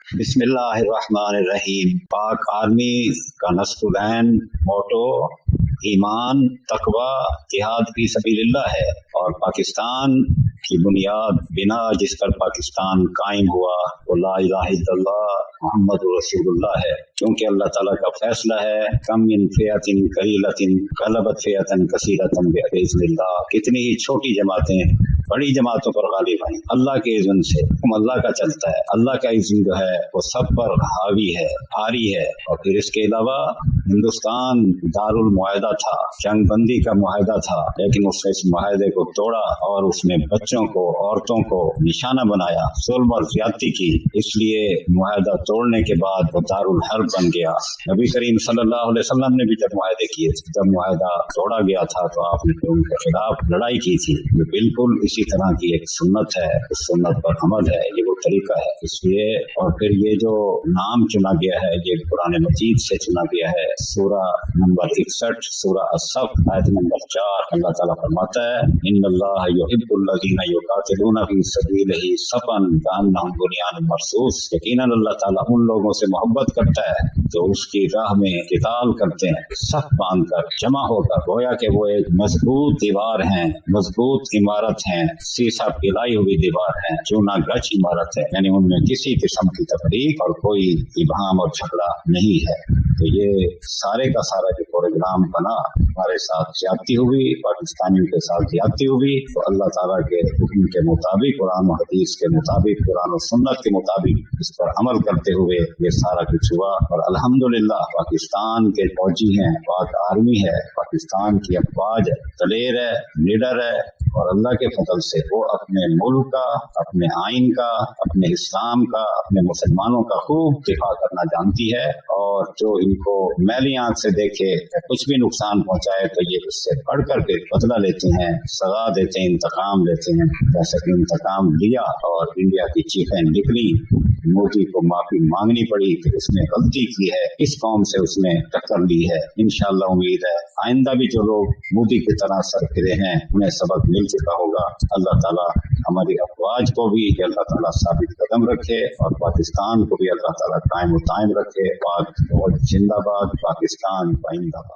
बिस्मिल्लाहिर्रहमानिर्रहीम। पाक आर्मी का नस्कुलैन मोटो ईमान, तकवा, जिहाद फी सबीलिल्लाह है और पाकिस्तान की बुनियाद बिना जिस पर पाकिस्तान कायम हुआ वो ला इलाहा इल्लल्लाह मुहम्मदुर रसूलुल्लाह है। क्योंकि अल्लाह ताला का फैसला है, कम मिन फियतिन कलीलतिन गलबत फियतन कसीरतन बिइज़्निल्लाह। कितनी ही छोटी जमातें बड़ी जमातों पर गालिब आई, अल्लाह के इज़्न से। अल्लाह का चलता है, अल्लाह का इज़्न जो है वो सब पर हावी है, भारी है। और फिर इसके अलावा हिंदुस्तान दारुल मुआहदा था, जंग बंदी का मुआहदा था, लेकिन उसने इस मुआहदे को तोड़ा और उसने बच्चों को, औरतों को निशाना बनाया, जुल्म और ज्यादती की। इसलिए मुआहदा तोड़ने के बाद वो दारुल हर्ब बन गया। नबी करीम सल्लल्लाहु अलैहि वसल्लम ने भी जब मुआहदे किए थे, जब मुआहदा तोड़ा गया था तो आपने उनके खिलाफ लड़ाई की थी। ये बिल्कुल इसी तरह की एक सुन्नत है, उस सुन्नत पर अमल है, ये वो तरीका है। इसलिए और फिर ये जो नाम चुना गया है, ये कुरान मजीद से चुना गया है। सूरा नंबर 61, सूरा अस-सफ, आयत नंबर 4, अल्लाह ताला फरमाता है, इन्नल्लाह युहिब्बुल लज़ीना युकातिलूना फी सबीलिही सफ़न कअन्नहुम बुनियानुम मरसूस। यकीनन अल्लाह ताला उन लोगों से मोहब्बत करता है जो उसकी राह में किताल करते हैं, सफ बांधकर, जमा होकर, गोया कि वो एक मजबूत दीवार है, मजबूत इमारत है, शीशा पिलाई हुई दीवार है, चूना गच इमारत है। यानी उनमें किसी किस्म की तफरीक और कोई इबहम और झगड़ा नहीं है। तो ये सारे का सारा जो प्रोग्राम बना, हमारे साथ ज्यादती हुई, पाकिस्तानियों के साथ ज्यादती हुई, तो अल्लाह ताला के हुक्म के मुताबिक, कुरान और हदीस के मुताबिक, कुरान और सुन्नत के मुताबिक इस पर अमल करते हुए ये सारा कुछ हुआ। और अल्हम्दुलिल्लाह पाकिस्तान के फौजी हैं, पाक आर्मी है, पाकिस्तान की अफवाज है, दलेर है, निडर है, और अल्लाह के फजल से वो अपने मुल्क का, अपने आइन का, अपने इस्लाम का, अपने मुसलमानों का खूब दिफा करना जानती है। और जो इनको मैली आंख से देखे कुछ भी नुकसान पहुंचाए तो ये उससे बढ़ करके बदला लेते हैं, सजा देते हैं, इंतकाम लेते हैं। जैसे कि इंतकाम लिया और इंडिया की चीखें निकली, मोदी को माफी मांगनी पड़ी कि उसने गलती की है, इस कौम से उसने टक्कर ली है। इंशाअल्लाह उम्मीद है आइंदा भी जो लोग मोदी की तरह सर फिरे हैं उन्हें सबक मिल चुका होगा। अल्लाह ताला हमारी अफवाज को भी अल्लाह ताला साबित कदम रखे और पाकिस्तान को भी अल्लाह ताला कायम व दायम रखे। पाक जिंदाबाद, पाकिस्तान जिंदाबाद।